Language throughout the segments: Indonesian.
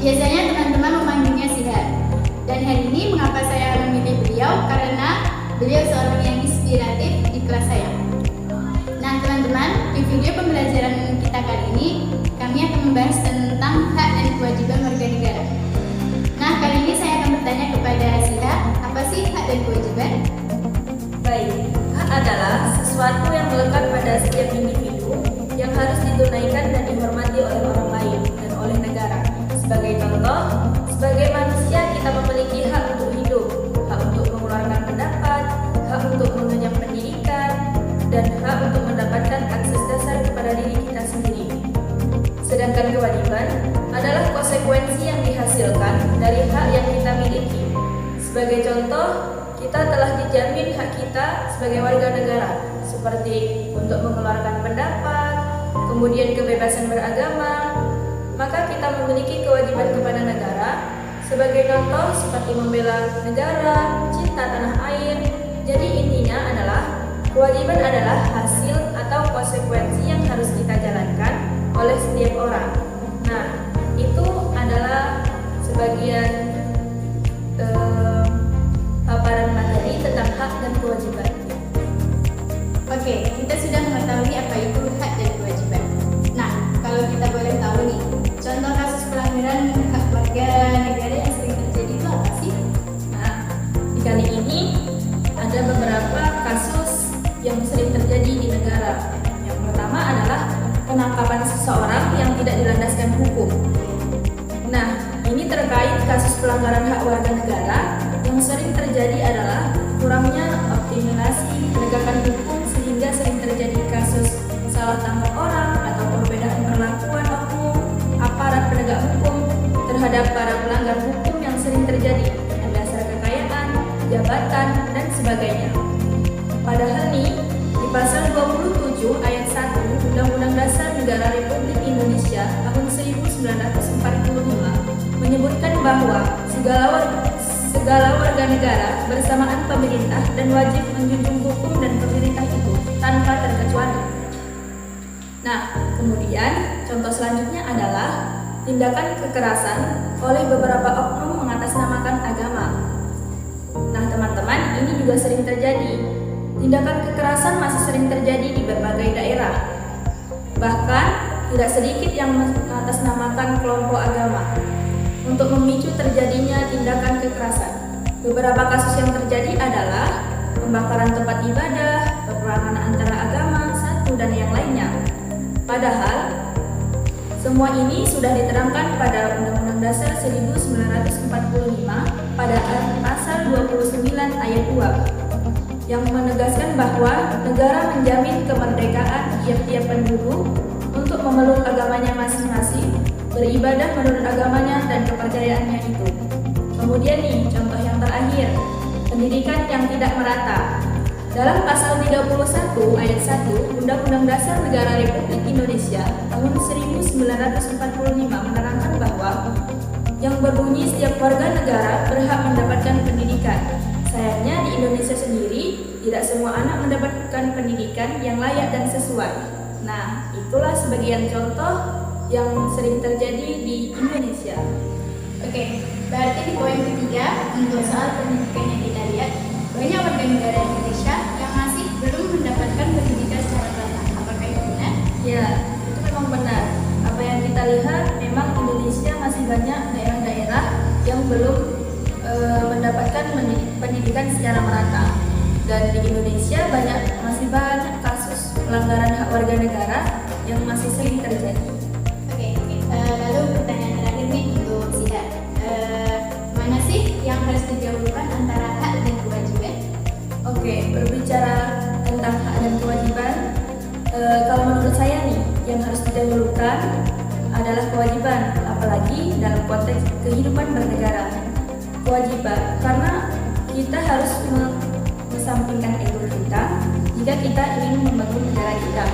Biasanya teman-teman memanggilnya Sihat. Dan hari ini mengapa saya memilih beliau? Karena beliau seorang yang inspiratif di kelas saya. Nah teman-teman, di video pembelajaran kita kali ini kami akan membahas tentang hak dan kewajiban warga negara. Nah kali ini saya akan bertanya kepada Sihat, apa sih hak dan kewajiban? Baik, hak adalah sesuatu yang melekat pada setiap individu yang harus ditunaikan dan dihormati oleh orang lain dan oleh negara. Sebagai contoh, sebagai manusia kita memiliki hak untuk hidup, hak untuk mengeluarkan pendapat, hak untuk mengenyam pendidikan, dan hak untuk mendapatkan akses dasar kepada diri kita sendiri. Sedangkan kewajiban adalah konsekuensi yang dihasilkan dari hak yang kita miliki. Sebagai contoh, kita telah dijamin hak kita sebagai warga negara, seperti untuk mengeluarkan pendapat, kemudian kebebasan beragama. Maka kita memiliki kewajiban kepada negara, sebagai contoh seperti membela negara, cinta tanah air. Jadi intinya adalah kewajiban adalah hasil atau konsekuensi yang harus kita jalankan oleh setiap orang. Nah, itu adalah sebagian paparan materi tentang hak dan kewajiban. Oke, kita sudah mengetahui apa itu hak dan kewajiban. Nah, kalau kita boleh tahu nih, contoh kasus pelanggaran hak warga negara yang sering terjadi itu apa sih? Nah, di kali ini ada beberapa kasus yang sering terjadi di negara. Yang pertama adalah penangkapan seseorang yang tidak dilandaskan hukum. Nah, ini terkait kasus pelanggaran hak warga negara yang sering terjadi adalah kurangnya optimalisasi penegakan hukum sehingga sering terjadi kasus salah tangkap orang atau perbedaan perlakuan oknum aparat penegak hukum terhadap para pelanggar hukum yang sering terjadi dengan dasar kekayaan, jabatan, dan sebagainya. Padahal nih, di pasal 27 ayat 1 Undang-Undang Dasar Negara Republik Indonesia tahun 1945 menyebutkan bahwa segala warga negara bersamaan pemerintah dan wajib menjunjung hukum dan pemerintah itu tanpa terkecuali. Nah, kemudian contoh selanjutnya adalah tindakan kekerasan oleh beberapa oknum mengatasnamakan agama. Nah, teman-teman, ini juga sering terjadi. Tindakan kekerasan masih sering terjadi di berbagai daerah. Bahkan, tidak sedikit yang mengatasnamakan kelompok agama untuk memicu terjadinya tindakan kekerasan. Beberapa kasus yang terjadi adalah pembakaran tempat ibadah, peperangan antara agama satu dan yang lainnya. Padahal, semua ini sudah diterangkan pada Undang-Undang Dasar 1945 pada pasal 29 ayat 2 yang menegaskan bahwa negara menjamin kemerdekaan tiap-tiap penduduk untuk memeluk agamanya masing-masing, beribadah menurut agamanya dan kepercayaannya itu. Kemudian nih, contoh yang terakhir, pendidikan yang tidak merata. Dalam pasal 31 ayat 1 Undang-Undang Dasar Negara Republik Indonesia tahun 1945 menerangkan bahwa yang berbunyi setiap warga negara berhak mendapatkan pendidikan. Sayangnya di Indonesia sendiri tidak semua anak mendapatkan pendidikan yang layak dan sesuai. Nah, itulah sebagian contoh yang sering terjadi di Indonesia. Oke, berarti di poin ketiga untuk soal pendidikan yang kita lihat, banyak warga negara Indonesia yang masih belum mendapatkan pendidikan secara merata. Apakah itu benar? Ya, itu memang benar. Apa yang kita lihat, memang Indonesia masih banyak daerah-daerah yang belum mendapatkan pendidikan secara merata. Dan di Indonesia masih banyak kasus pelanggaran hak warga negara yang masih sering terjadi. Oke, lalu pertanyaan terakhir nih untuk Sihat. Mana sih yang harus dijauhkan antara hak dan kewajiban? Oke, berbicara tentang hak dan kewajiban, kalau menurut saya nih, yang harus didahulukan adalah kewajiban, apalagi dalam konteks kehidupan bernegara. Kewajiban, karena kita harus mengesampingkan ego kita jika kita ingin membangun negara kita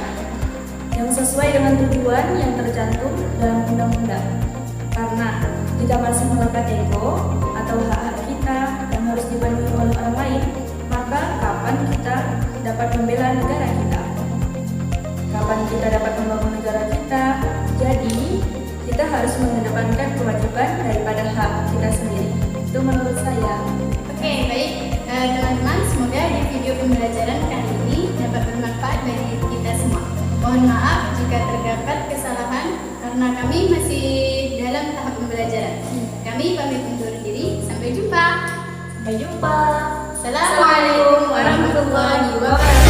yang sesuai dengan tujuan yang tercantum dalam undang-undang. Karena jika masih melekat ego atau hak-hak kita yang harus dipenuhi oleh orang lain, maka kapan kita dapat membela negara kita? Kapan kita dapat membangun negara kita? Jadi, kita kita harus mengedepankan kewajiban daripada hak kita sendiri. Itu menurut saya. Oke, baik. Teman-teman, semoga di video pembelajaran kali ini dapat bermanfaat bagi kita semua. Mohon maaf jika terdapat kesalahan karena kami masih dalam tahap pembelajaran. Kami pamit undur diri. Sampai jumpa. Sampai jumpa. Assalamualaikum warahmatullahi wabarakatuh.